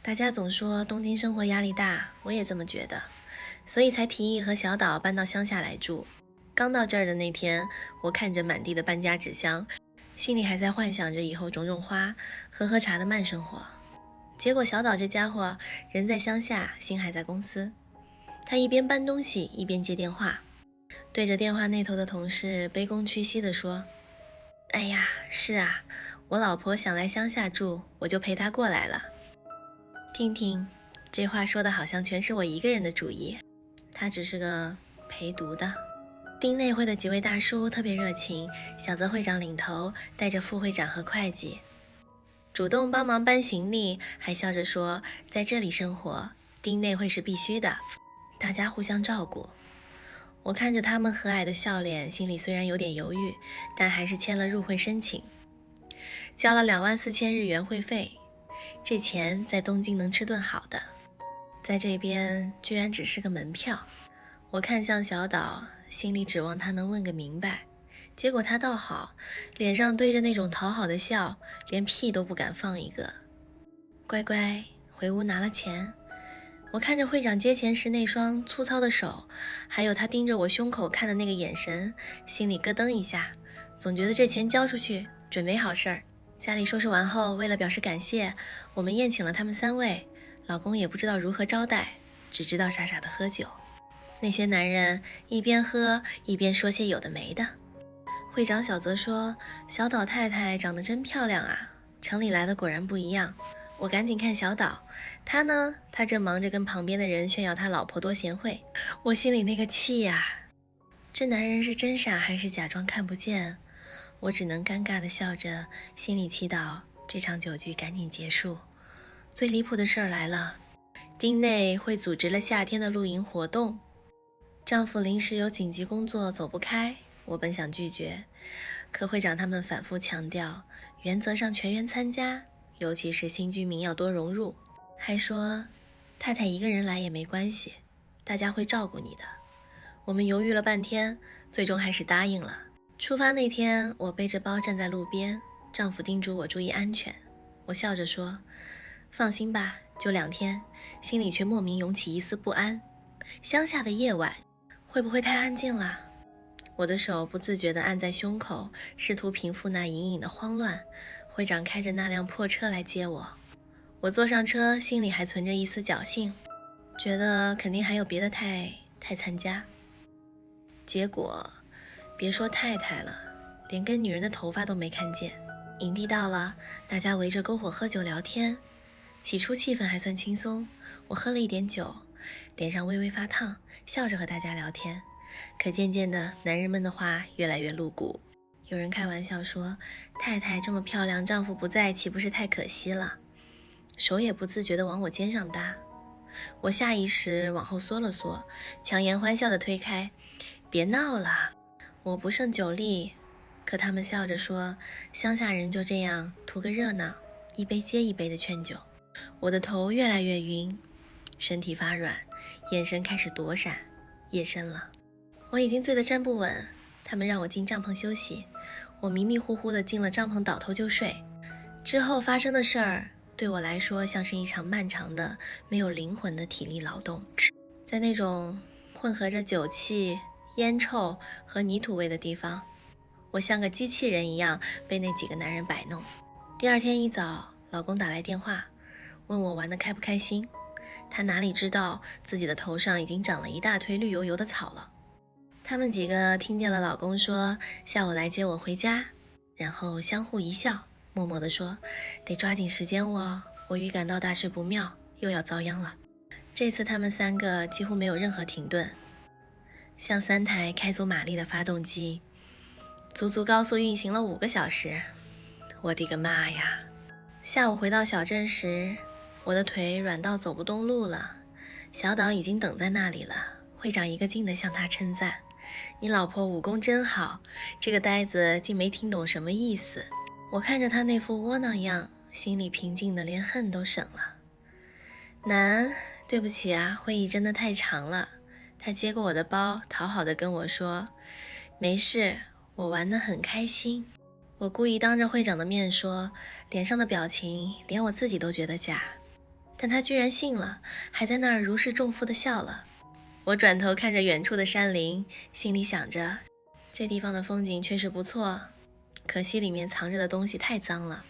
大家总说东京生活压力大，我也这么觉得，所以才提议和小岛搬到乡下来住。刚到这儿的那天，我看着满地的搬家纸箱，心里还在幻想着以后种种花、喝茶的慢生活。结果小岛这家伙人在乡下，心还在公司。他一边搬东西一边接电话，对着电话那头的同事卑躬屈膝地说：“哎呀，是啊，我老婆想来乡下住，我就陪她过来了。”听听，这话说的好像全是我一个人的主意，他只是个陪读的。町内会的几位大叔特别热情，小泽会长领头，带着副会长和会计，主动帮忙搬行李，还笑着说在这里生活，町内会是必须的，大家互相照顾。我看着他们和蔼的笑脸，心里虽然有点犹豫，但还是签了入会申请，交了24000日元会费。这钱在东京能吃顿好的，在这边居然只是个门票。我看向小岛，心里指望他能问个明白，结果他倒好，脸上堆着那种讨好的笑，连屁都不敢放一个。乖乖回屋拿了钱。我看着会长接钱时那双粗糙的手，还有他盯着我胸口看的那个眼神，心里咯噔一下，总觉得这钱交出去准没好事儿。家里收拾完后，为了表示感谢，我们宴请了他们3位，老公也不知道如何招待，只知道傻傻的喝酒。那些男人一边喝一边说些有的没的。会长小泽说，小岛太太长得真漂亮啊，城里来的果然不一样。我赶紧看小岛，他呢，他正忙着跟旁边的人炫耀他老婆多贤惠。我心里那个气呀，这男人是真傻还是假装看不见？我只能尴尬地笑着，心里祈祷这场酒局赶紧结束。最离谱的事儿来了，町内会组织了夏天的露营活动，丈夫临时有紧急工作走不开，我本想拒绝，可会长他们反复强调，原则上全员参加，尤其是新居民要多融入，还说太太一个人来也没关系，大家会照顾你的。我们犹豫了半天，最终还是答应了。出发那天，我背着包站在路边，丈夫叮嘱我注意安全。我笑着说，放心吧，就2天，心里却莫名涌起一丝不安。乡下的夜晚，会不会太安静了？我的手不自觉地按在胸口，试图平复那隐隐的慌乱。会长开着那辆破车来接我，我坐上车，心里还存着一丝侥幸，觉得肯定还有别的太参加。结果别说太太了，连根女人的头发都没看见。营地到了，大家围着篝火喝酒聊天，起初气氛还算轻松，我喝了一点酒，脸上微微发烫，笑着和大家聊天。可渐渐的，男人们的话越来越露骨。有人开玩笑说，太太这么漂亮，丈夫不在，岂不是太可惜了？手也不自觉地往我肩上搭，我下意识往后缩了缩，强颜欢笑地推开，别闹了，我不胜酒力。可他们笑着说，乡下人就这样图个热闹，一杯接一杯的劝酒。我的头越来越晕，身体发软，眼神开始躲闪。夜深了，我已经醉得站不稳，他们让我进帐篷休息，我迷迷糊糊地进了帐篷，倒头就睡。之后发生的事儿对我来说像是一场漫长的没有灵魂的体力劳动，在那种混合着酒气、烟臭和泥土味的地方，我像个机器人一样被那几个男人摆弄。第2天一早，老公打来电话，问我玩得开不开心。他哪里知道自己的头上已经长了一大堆绿油油的草了。他们几个听见了老公说下午来接我回家，然后相互一笑，默默地说，得抓紧时间哦，我预感到大事不妙，又要遭殃了。这次他们3个几乎没有任何停顿，像3台开足马力的发动机，足足高速运行了5个小时。我的个妈呀！下午回到小镇时，我的腿软到走不动路了。小岛已经等在那里了，会长一个劲地向他称赞，你老婆武功真好，这个呆子竟没听懂什么意思。我看着他那副窝囊样，心里平静的连恨都省了。南，对不起啊，会议真的太长了。他接过我的包，讨好的跟我说，没事，我玩得很开心。我故意当着会长的面说，脸上的表情连我自己都觉得假。但他居然信了，还在那儿如释重负地笑了。我转头看着远处的山林，心里想着，这地方的风景确实不错，可惜里面藏着的东西太脏了。